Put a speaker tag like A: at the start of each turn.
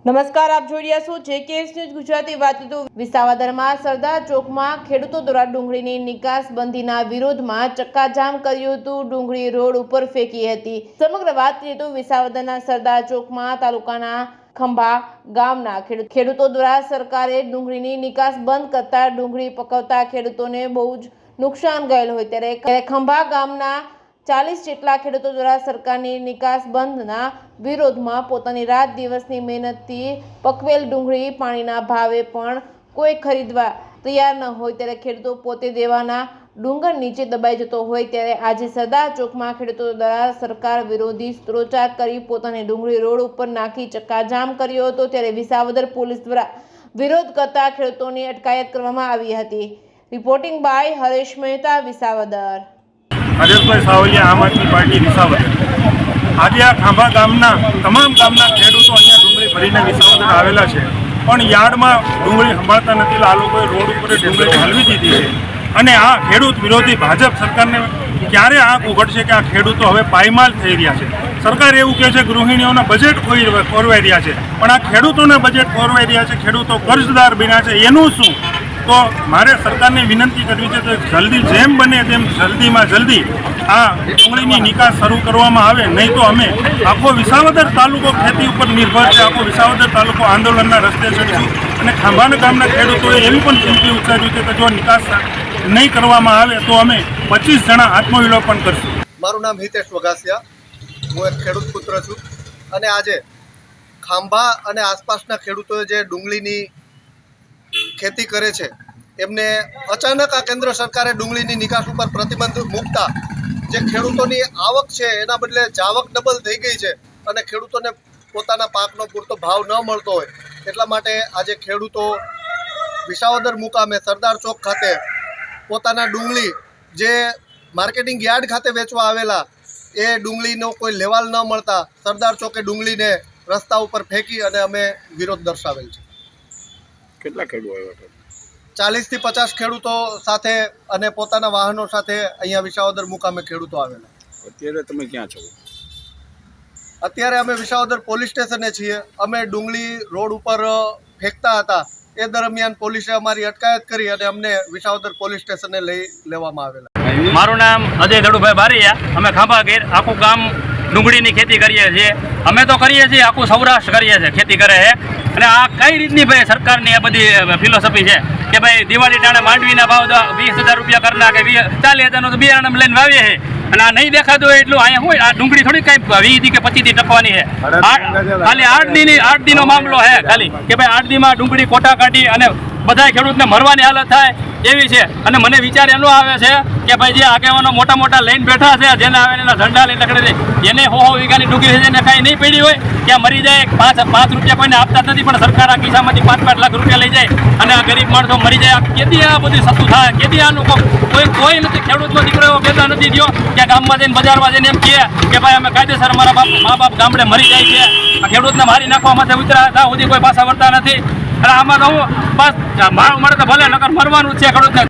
A: નમસ્કાર, આપ જોઈ રહ્યા છો JKS ન્યૂઝ ગુજરાતી વાત. વિસાવદરમાં સરદાર ચોકમાં ખેડૂતો દ્વારા ડુંગળીની નિકાસબંધીના વિરોધમાં ચક્કાજામ કર્યું હતું. ડુંગળી રોડ ઉપર ફેંકી હતી. સમગ્ર વાત કરીએ તો વિસાવદરના સરદાર ચોકમાં તાલુકાના ખંભા ગામના ખેડૂતો દ્વારા સરકારે ડુંગળીની નિકાસ બંધ કરતા ડુંગળી પકવતા ખેડૂતોને બહુ જ નુકસાન ગયેલ હોય ત્યારે ખંભા ગામના 40 જેટલા ખેડૂતો દ્વારા સરકારની નિકાસ બંધના વિરોધમાં પોતાની રાત દિવસની મહેનતથી પકવેલ ડુંગળી પાણીના ભાવે પણ કોઈ ખરીદવા તૈયાર ન હોય ત્યારે ખેડૂતો પોતે દેવાના ડુંગર નીચે દબાઈ જતો હોય ત્યારે આજે સરદાર ચોકમાં ખેડૂતો દ્વારા સરકાર વિરોધી સૂત્રોચ્ચાર કરી પોતાની ડુંગળી રોડ ઉપર નાખી ચક્કાજામ કર્યો હતો. ત્યારે વિસાવદર પોલીસ દ્વારા વિરોધ કરતા ખેડૂતોની અટકાયત કરવામાં આવી હતી. Reporting by Haresh Mehta, Visavadar.
B: Hareshbhai Savaliya, Aam Aadmi party, Visavadar. આજે આ ખાંભા ગામના તમામ ગામના ખેડૂતો અહીંયા ડુંગળી ભરીને વિસાવદર આવેલા છે, પણ યાર્ડમાં ડુંગળી સંભાળતા નથી. આ લોકોએ રોડ ઉપર ડુંગળી હલવી દીધી છે અને આ ખેડૂત વિરોધી ભાજપ સરકારને ક્યારે આંખ ઉઘડશે કે આ ખેડૂતો હવે પાયમાલ થઈ રહ્યા છે. સરકાર એવું કહે છે ગૃહિણીઓના બજેટ ખોરવાઈ રહ્યા છે, પણ આ ખેડૂતોના બજેટ ખોરવાઈ રહ્યા છે. ખેડૂતો કર્જદાર બન્યા છે. એનું શું? તો મારે સરકારને વિનંતી કરવી છે કે જલ્દી જેમ બને તેમ જલ્દીમાં જલ્દી આ ડુંગળીની નિકાસ શરૂ કરવામાં આવે, નહીં તો અમે આખો વિસાવદર તાલુકો ખેતી ઉપર નિર્ભર છે. આખો વિસાવદર તાલુકો આંદોલનના રસ્તે ચડશું અને ખાંભાના ગામના ખેડૂતોએ એવી પણ ચીમકી ઉચ્ચારી છે કે જો નિકાસ નહીં કરવામાં આવે તો અમે 25 જણા આત્મવિલોપન કરશું.
C: મારું નામ હિતેશ વઘાસિયા, હું એક ખેડૂત પુત્ર છું અને આજે ખાંભા અને આસપાસના ખેડૂતોએ જે ડુંગળીની ખેતી કરે છે એમને અચાનક આ કેન્દ્ર સરકારે ડુંગળીની નિકાસ ઉપર પ્રતિબંધ મૂકતા જે ખેડૂતોની આવક છે એના બદલે જાવક ડબલ થઈ ગઈ છે અને ખેડૂતોને પોતાના પાકનો પૂરતો ભાવ ન મળતો હોય એટલા માટે આજે ખેડૂતો વિસાવદર મુકામે સરદાર ચોક ખાતે પોતાના ડુંગળી જે માર્કેટિંગ યાર્ડ ખાતે વેચવા આવેલા એ ડુંગળીનો કોઈ લેવાલ ન મળતા સરદાર ચોકે ડુંગળીને રસ્તા ઉપર ફેંકી અને અમે વિરોધ દર્શાવેલ છે.
B: કેટલા ખેડૂતો આવ્યા હતા?
C: 40 થી 50 ખેડૂતો સાથે અને પોતાના વાહનો સાથે અહીંયા વિસાવદર મુકામે ખેડૂતો આવેલા.
B: અત્યારે તમે ક્યાં છો?
C: અત્યારે અમે વિસાવદર પોલીસ સ્ટેશને છીએ. અમે ડુંગળી રોડ ઉપર ફેંકતા હતા એ દરમિયાન પોલીસે અમારી અટકાયત કરી અને અમને વિસાવદર પોલીસ સ્ટેશને લઈ લેવામાં આવેલા.
D: મારું નામ અજય ધડુભાઈ બારિયા. અમે ખાંભા ગીર આખું ગામ ડુંગળીની ખેતી કરીએ છીએ. અમે તો કરીએ છીએ, આખું સૌરાષ્ટ્ર કરીએ છીએ, ખેતી કરે છે. અને આ કઈ રીતની ભાઈ સરકારની આ બધી ફિલોસોફી છે કે ભાઈ દિવાળી ટાણે માંડવીના ભાવ 20,000 રૂપિયા કરી નાખે, 40,000નું તો બિયારણ લઈને વાવીએ છે અને આ નહીં દેખાતું હોય એટલું અહીંયા હોય. આ ડુંગળી થોડી કઈ 20 કે 25 ટકવાની છે. ખાલી 8 દીનો મામલો છે ખાલી કે ભાઈ 8 દીમાં ડુંગળી કોટા કાઢી અને બધા ખેડૂતને મરવાની હાલત થાય એવી છે. અને મને વિચાર એનો આવે છે કે ભાઈ જે આગેવાનો મોટા મોટા લઈને બેઠા છે, જેને આવે એના ઝંડા લઈને રખડે છે, એને 100 વીઘાની ડુંગળી છે, એને કાંઈ નહીં પડી હોય ત્યાં મરી જાય. 5 રૂપિયા કોઈને આપતા નથી, પણ સરકાર આ કિસ્સામાંથી 5 લાખ રૂપિયા લઈ જાય અને આ ગરીબ માણસો મરી જાય. કેદી આ બધી સતું થાય? કેદી આનું કોઈ નથી? ખેડૂતનો દીકરો એવો પેદા નથી થયો કે ગામમાં જઈને બજારમાં જઈને એમ કહે કે ભાઈ અમે કાયદેસર મારા મા બાપ ગામડે મરી જાય છે. આ ખેડૂતને મારી નાખવા માટે ઉતરા ત્યાં સુધી કોઈ પાછા વળતા નથી. અને આમાં તો હું બસ મારું મળે તો ભલે, નકર મરવાનું જ છે ખેડૂતને.